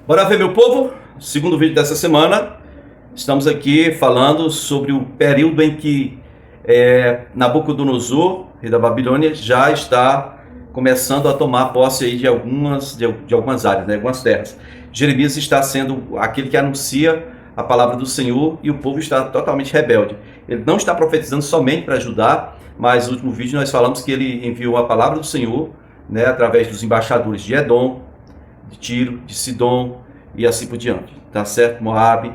Bora ver, meu povo? Segundo vídeo dessa semana, estamos aqui falando sobre o período em que Nabucodonosor, rei da Babilônia, já está começando a tomar posse aí de algumas áreas, né, algumas terras. Jeremias está sendo aquele que anuncia a palavra do Senhor e o povo está totalmente rebelde. Ele não está profetizando somente para ajudar, mas no último vídeo nós falamos que ele enviou a palavra do Senhor, né, através dos embaixadores de Edom, de Tiro, de Sidom e assim por diante, tá certo? Moabe,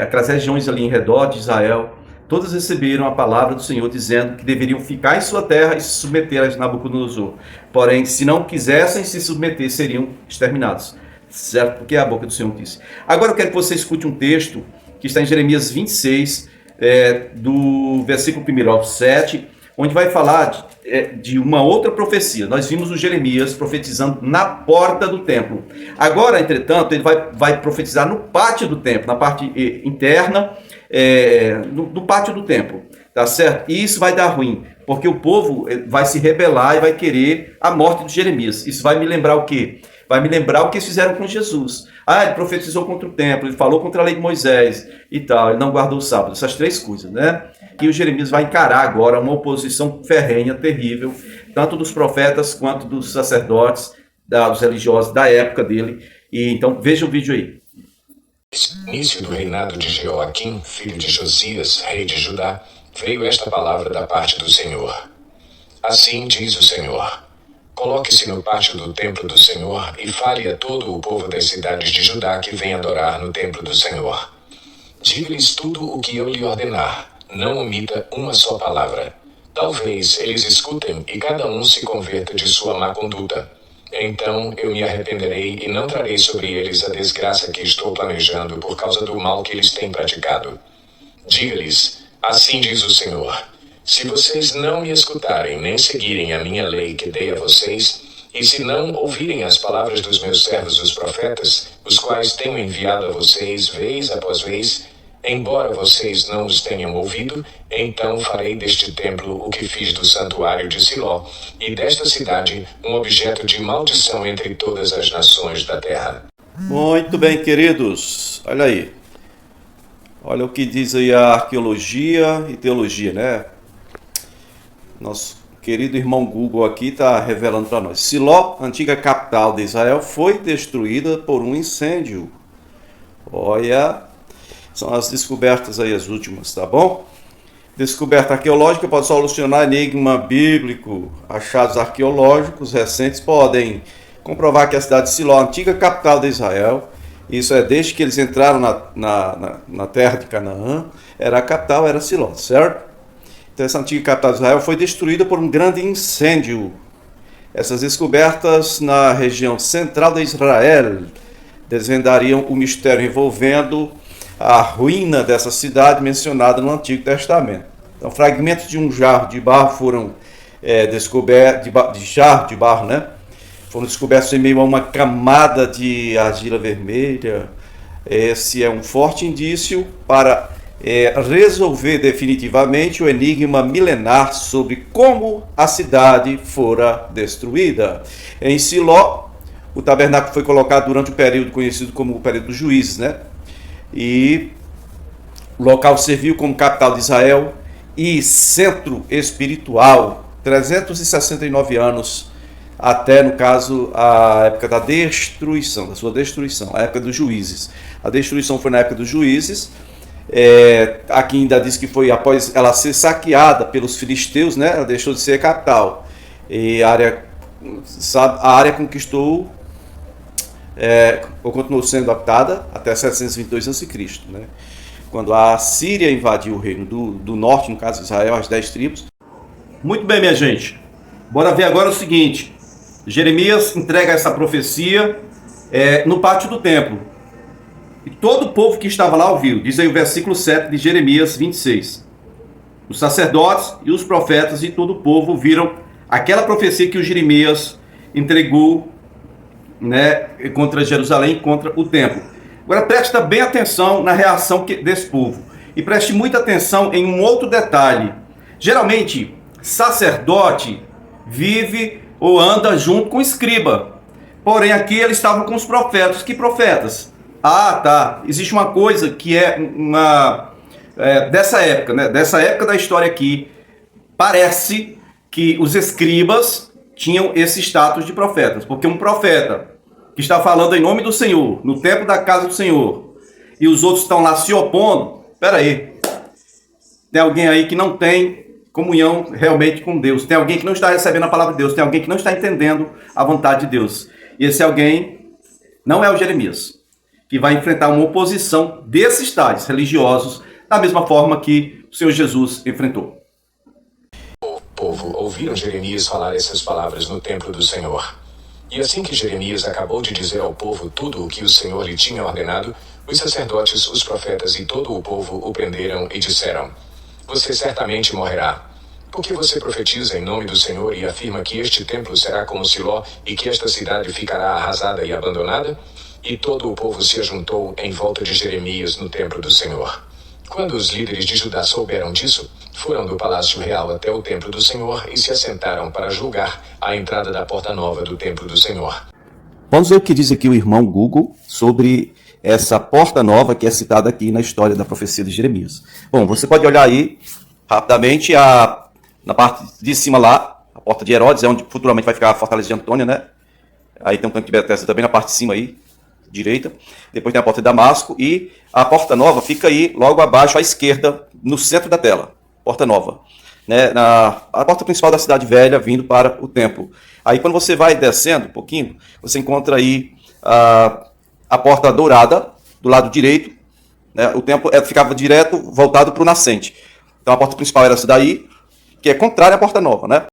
aquelas regiões ali em redor de Israel, todas receberam a palavra do Senhor dizendo que deveriam ficar em sua terra e se submeter a Nabucodonosor. Porém, se não quisessem se submeter, seriam exterminados, certo? Porque a boca do Senhor disse. Agora eu quero que você escute um texto que está em Jeremias 26, do versículo 1 ao 7, onde vai falar de uma outra profecia. Nós vimos o Jeremias profetizando na porta do templo. Agora, entretanto, ele vai profetizar no pátio do templo, na parte interna do pátio do templo, tá certo? E isso vai dar ruim, porque o povo vai se rebelar e vai querer a morte de Jeremias. Isso vai me lembrar o quê? Vai me lembrar o que eles fizeram com Jesus. Ele profetizou contra o templo, ele falou contra a lei de Moisés e tal, ele não guardou o sábado, essas três coisas, né? E o Jeremias vai encarar agora uma oposição ferrenha, terrível, tanto dos profetas quanto dos sacerdotes, dos religiosos da época dele. E então veja o vídeo aí. Início do reinado de Jeoaquim, filho de Josias, rei de Judá, veio esta palavra da parte do Senhor. Assim diz o Senhor: coloque-se no pátio do templo do Senhor e fale a todo o povo das cidades de Judá que vem adorar no templo do Senhor. Diga-lhes tudo o que eu lhe ordenar, não omita uma só palavra. Talvez eles escutem e cada um se converta de sua má conduta. Então eu me arrependerei e não trarei sobre eles a desgraça que estou planejando por causa do mal que eles têm praticado. Diga-lhes: assim diz o Senhor: se vocês não me escutarem nem seguirem a minha lei que dei a vocês, e se não ouvirem as palavras dos meus servos os profetas, os quais tenho enviado a vocês vez após vez, embora vocês não os tenham ouvido, então farei deste templo o que fiz do santuário de Siló, e desta cidade um objeto de maldição entre todas as nações da terra. Muito bem, queridos. Olha aí. Olha o que diz aí a arqueologia e teologia, né? Nosso querido irmão Google aqui está revelando para nós. Siló, antiga capital de Israel, foi destruída por um incêndio. Olha, são as descobertas aí, as últimas, tá bom? Descoberta arqueológica pode solucionar enigma bíblico. Achados arqueológicos recentes podem comprovar que a cidade de Siló, antiga capital de Israel, isso é desde que eles entraram na terra de Canaã, a capital era Siló, certo? Então essa antiga capital de Israel foi destruída por um grande incêndio. Essas descobertas na região central de Israel desvendariam o mistério envolvendo a ruína dessa cidade mencionada no Antigo Testamento. Então, fragmentos de um jarro de barro foram descobertos, jarro de barro, né? Foram descobertos em meio a uma camada de argila vermelha. Esse é um forte indício para resolver definitivamente o enigma milenar sobre como a cidade fora destruída. Em Siló, o tabernáculo foi colocado durante o período conhecido como o período dos juízes, né? E o local serviu como capital de Israel e centro espiritual, 369 anos, até, no caso, a época da destruição, da sua destruição, a época dos juízes. A destruição foi na época dos juízes. Aqui ainda diz que foi após ela ser saqueada pelos filisteus, né? Ela deixou de ser capital. E a área conquistou, ou continuou sendo habitada até 722 a.C., né? Quando a Síria invadiu o reino do norte, no caso Israel, as 10 tribos. Muito bem, minha gente. Bora ver agora o seguinte. Jeremias entrega essa profecia no pátio do templo. E todo o povo que estava lá ouviu. Diz aí o versículo 7 de Jeremias 26. Os sacerdotes e os profetas e todo o povo viram aquela profecia que o Jeremias entregou, né, contra Jerusalém, contra o templo. Agora preste bem atenção na reação desse povo. E preste muita atenção em um outro detalhe. Geralmente, sacerdote vive ou anda junto com escriba. Porém, aqui eles estavam com os profetas. Que profetas? Ah, tá. Existe uma coisa que é dessa época, né? Dessa época da história aqui. Parece que os escribas tinham esse status de profetas. Porque um profeta que está falando em nome do Senhor, no templo da casa do Senhor, e os outros estão lá se opondo, peraí. Tem alguém aí que não tem comunhão realmente com Deus. Tem alguém que não está recebendo a palavra de Deus. Tem alguém que não está entendendo a vontade de Deus. E esse alguém não é o Jeremias, que vai enfrentar uma oposição desses tais religiosos, da mesma forma que o Senhor Jesus enfrentou. O povo ouviram Jeremias falar essas palavras no templo do Senhor. E assim que Jeremias acabou de dizer ao povo tudo o que o Senhor lhe tinha ordenado, os sacerdotes, os profetas e todo o povo o prenderam e disseram: Você certamente morrerá. Porque você profetiza em nome do Senhor e afirma que este templo será como Siló e que esta cidade ficará arrasada e abandonada? E todo o povo se ajuntou em volta de Jeremias no templo do Senhor. Quando os líderes de Judá souberam disso, foram do palácio real até o templo do Senhor e se assentaram para julgar a entrada da porta nova do templo do Senhor. Vamos ver o que diz aqui o irmão Google sobre essa porta nova que é citada aqui na história da profecia de Jeremias. Bom, você pode olhar aí rapidamente na parte de cima lá, a porta de Herodes, é onde futuramente vai ficar a fortaleza de Antônia, né? Aí tem um tanque de Betesda também na parte de cima aí, direita. Depois tem a porta de Damasco e a porta nova fica aí logo abaixo à esquerda, no centro da tela. Porta nova, né? A porta principal da cidade velha, vindo para o templo. Aí quando você vai descendo um pouquinho, você encontra aí a porta dourada do lado direito, né? O templo ficava direto voltado para o nascente. Então a porta principal era essa daí, que é contrária à porta nova, né?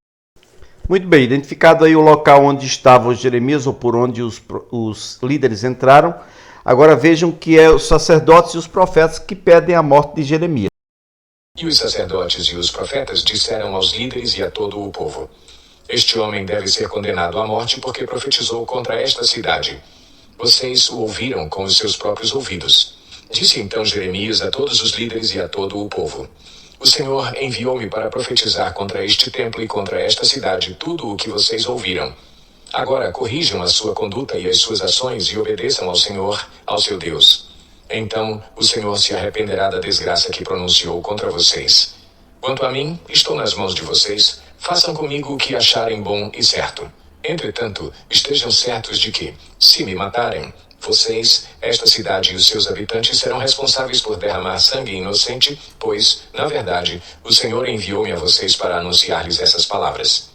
Muito bem, identificado aí o local onde estava Jeremias, ou por onde os líderes entraram. Agora vejam que é os sacerdotes e os profetas que pedem a morte de Jeremias. E os sacerdotes e os profetas disseram aos líderes e a todo o povo: Este homem deve ser condenado à morte porque profetizou contra esta cidade. Vocês o ouviram com os seus próprios ouvidos. Disse então Jeremias a todos os líderes e a todo o povo: O Senhor enviou-me para profetizar contra este templo e contra esta cidade tudo o que vocês ouviram. Agora corrijam a sua conduta e as suas ações e obedeçam ao Senhor, ao seu Deus. Então o Senhor se arrependerá da desgraça que pronunciou contra vocês. Quanto a mim, estou nas mãos de vocês. Façam comigo o que acharem bom e certo. Entretanto, estejam certos de que, se me matarem, vocês, esta cidade e os seus habitantes serão responsáveis por derramar sangue inocente, pois, na verdade, o Senhor enviou-me a vocês para anunciar-lhes essas palavras.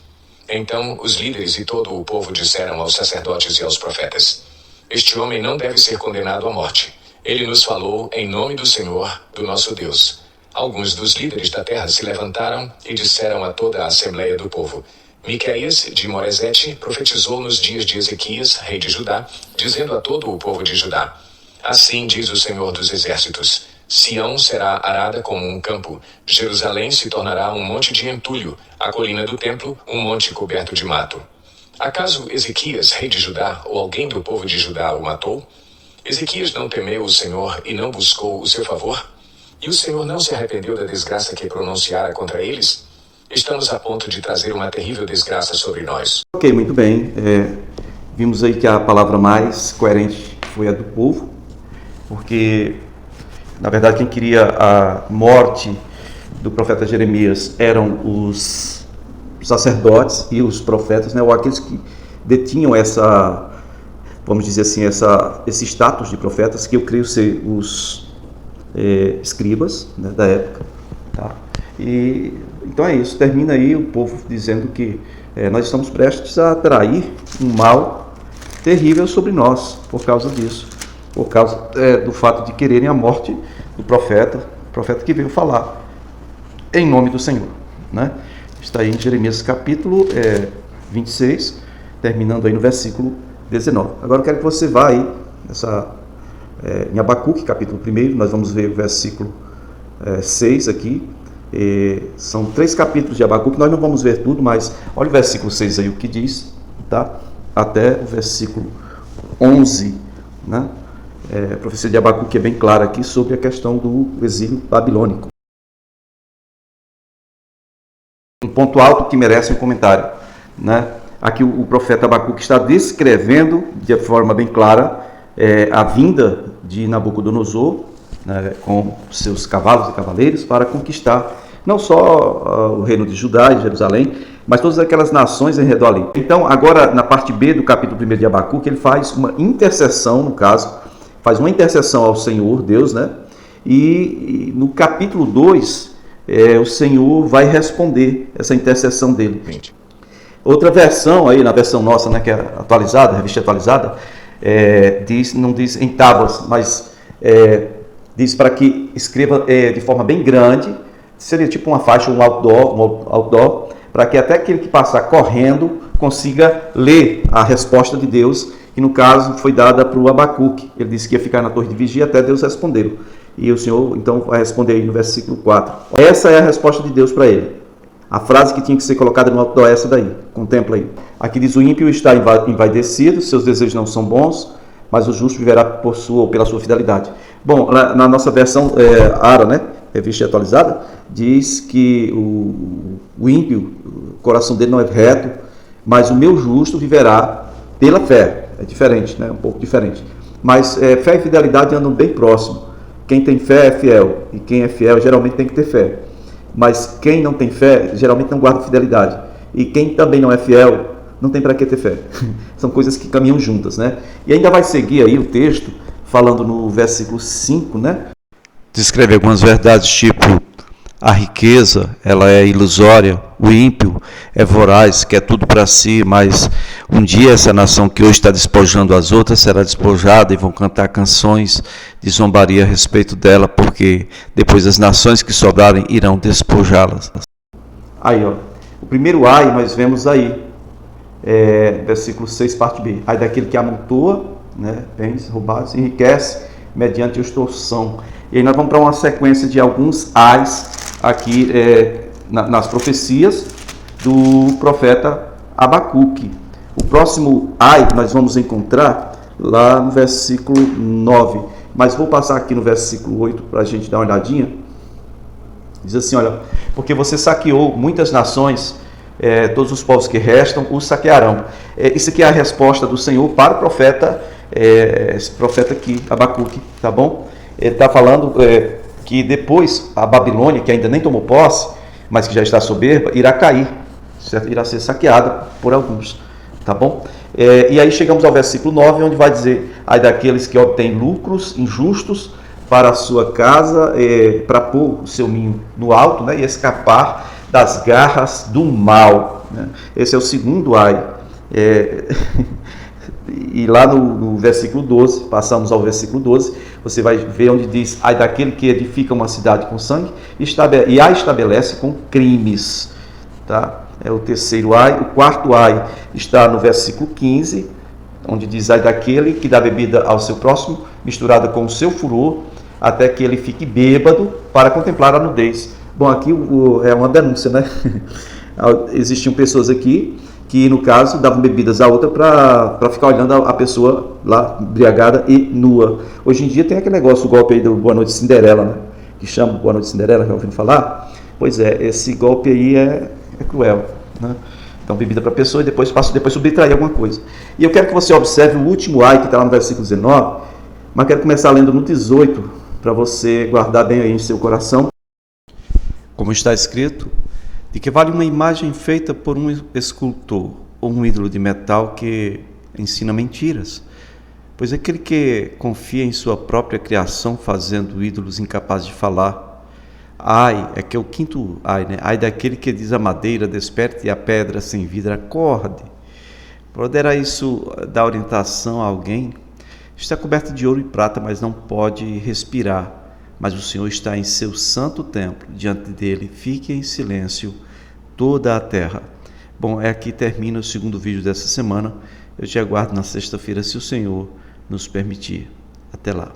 Então os líderes e todo o povo disseram aos sacerdotes e aos profetas: Este homem não deve ser condenado à morte. Ele nos falou em nome do Senhor, do nosso Deus. Alguns dos líderes da terra se levantaram e disseram a toda a assembleia do povo: Miqueias, de Moresete, profetizou nos dias de Ezequias, rei de Judá, dizendo a todo o povo de Judá: Assim diz o Senhor dos Exércitos: Sião será arada como um campo, Jerusalém se tornará um monte de entulho, a colina do templo, um monte coberto de mato. Acaso Ezequias, rei de Judá, ou alguém do povo de Judá o matou? Ezequias não temeu o Senhor e não buscou o seu favor? E o Senhor não se arrependeu da desgraça que pronunciara contra eles? Estamos a ponto de trazer uma terrível desgraça sobre nós. Ok, muito bem. Vimos aí que a palavra mais coerente foi a do povo, porque, na verdade, quem queria a morte do profeta Jeremias eram os sacerdotes e os profetas, né, ou aqueles que detinham vamos dizer assim, esse status de profetas, que eu creio ser os escribas, né, da época. Tá? E então é isso, termina aí o povo dizendo que nós estamos prestes a atrair um mal terrível sobre nós por causa disso, por causa do fato de quererem a morte do profeta que veio falar em nome do Senhor, né? Está aí em Jeremias capítulo 26, terminando aí no versículo 19. Agora eu quero que você vá aí em Abacuque, capítulo 1, nós vamos ver o versículo 6 aqui. São 3 capítulos de Abacuque, nós não vamos ver tudo, mas olha o versículo 6 aí, o que diz, tá? Até o versículo 11, né? A profecia de Abacuque é bem clara aqui sobre a questão do exílio babilônico. Um ponto alto que merece um comentário, né? aqui o profeta Abacuque está descrevendo de forma bem clara a vinda de Nabucodonosor, né, com seus cavalos e cavaleiros para conquistar não só o reino de Judá e Jerusalém, mas todas aquelas nações em redor ali. Então, agora na parte B do capítulo 1 de Abacuque, ele faz uma intercessão, no caso, faz uma intercessão ao Senhor, Deus, né? E no capítulo 2, o Senhor vai responder essa intercessão dele. Outra versão aí, na versão nossa, né, que é atualizada, revista atualizada, não diz em tábuas, mas diz para que escreva de forma bem grande, seria tipo uma faixa, um outdoor, para que até aquele que passar correndo consiga ler a resposta de Deus, que no caso foi dada para o Abacuque. Ele disse que ia ficar na torre de vigia até Deus responder. E o Senhor então vai responder aí no versículo 4. Essa é a resposta de Deus para ele. A frase que tinha que ser colocada no outdoor é essa daí. Contempla aí. Aqui diz: o ímpio está envaidecido, seus desejos não são bons, mas o justo viverá por sua ou pela sua fidelidade. Bom, na nossa versão ARA, né, revista atualizada, diz que o ímpio, o coração dele não é reto, mas o meu justo viverá pela fé. É diferente, né? Um pouco diferente. Mas fé e fidelidade andam bem próximo. Quem tem fé é fiel, e quem é fiel geralmente tem que ter fé. Mas quem não tem fé geralmente não guarda fidelidade. E quem também não é fiel não tem para que ter fé. São coisas que caminham juntas, né? E ainda vai seguir aí o texto falando no versículo 5, né? Descreve algumas verdades, tipo: a riqueza, ela é ilusória, o ímpio é voraz, quer tudo para si, mas um dia essa nação que hoje está despojando as outras será despojada e vão cantar canções de zombaria a respeito dela, porque depois as nações que sobrarem irão despojá-las. Aí, ó, o primeiro ai nós vemos aí, versículo 6, parte B. Ai daquele que amontoa, né, bens roubados, enriquece mediante extorsão. E aí nós vamos para uma sequência de alguns ais aqui nas profecias do profeta Abacuque. O próximo ai nós vamos encontrar lá no versículo 9. Mas vou passar aqui no versículo 8 para a gente dar uma olhadinha. Diz assim, olha: porque você saqueou muitas nações, todos os povos que restam os saquearão. Isso aqui é a resposta do Senhor para o profeta, esse profeta aqui, Abacuque, tá bom? Ele está falando que depois a Babilônia, que ainda nem tomou posse, mas que já está soberba, irá cair, certo? Irá ser saqueada por alguns, tá bom? E aí chegamos ao versículo 9, onde vai dizer: ai daqueles que obtêm lucros injustos para a sua casa, para pôr o seu ninho no alto, né, e escapar das garras do mal, né? Esse é o segundo ai. E lá no versículo 12, passamos ao versículo 12, você vai ver onde diz: ai daquele que edifica uma cidade com sangue e a estabelece com crimes, tá? É o terceiro ai. O quarto ai está no versículo 15, onde diz: ai daquele que dá bebida ao seu próximo, misturada com o seu furor, até que ele fique bêbado para contemplar a nudez. Bom, aqui é uma denúncia, né? Existiam pessoas aqui que, no caso, davam bebidas a outra para ficar olhando a pessoa lá, embriagada e nua. Hoje em dia tem aquele negócio, o golpe aí do Boa Noite Cinderela, né? Que chama Boa Noite Cinderela, já ouviram falar? Pois é, esse golpe aí é cruel, né? Então, bebida para a pessoa e depois subtrair alguma coisa. E eu quero que você observe o último ai, que está lá no versículo 19, mas quero começar lendo no 18, para você guardar bem aí em seu coração. Como está escrito: de que vale uma imagem feita por um escultor ou um ídolo de metal que ensina mentiras? Pois aquele que confia em sua própria criação, fazendo ídolos incapazes de falar. Ai, é que é o quinto ai, né? Ai daquele que diz a madeira: desperte, e a pedra sem vidro: acorde. Poderá isso dar orientação a alguém? Está coberto de ouro e prata, mas não pode respirar. Mas o Senhor está em seu santo templo, diante dele fique em silêncio toda a terra. Bom, aqui termina o segundo vídeo dessa semana. Eu te aguardo na sexta-feira, se o Senhor nos permitir. Até lá.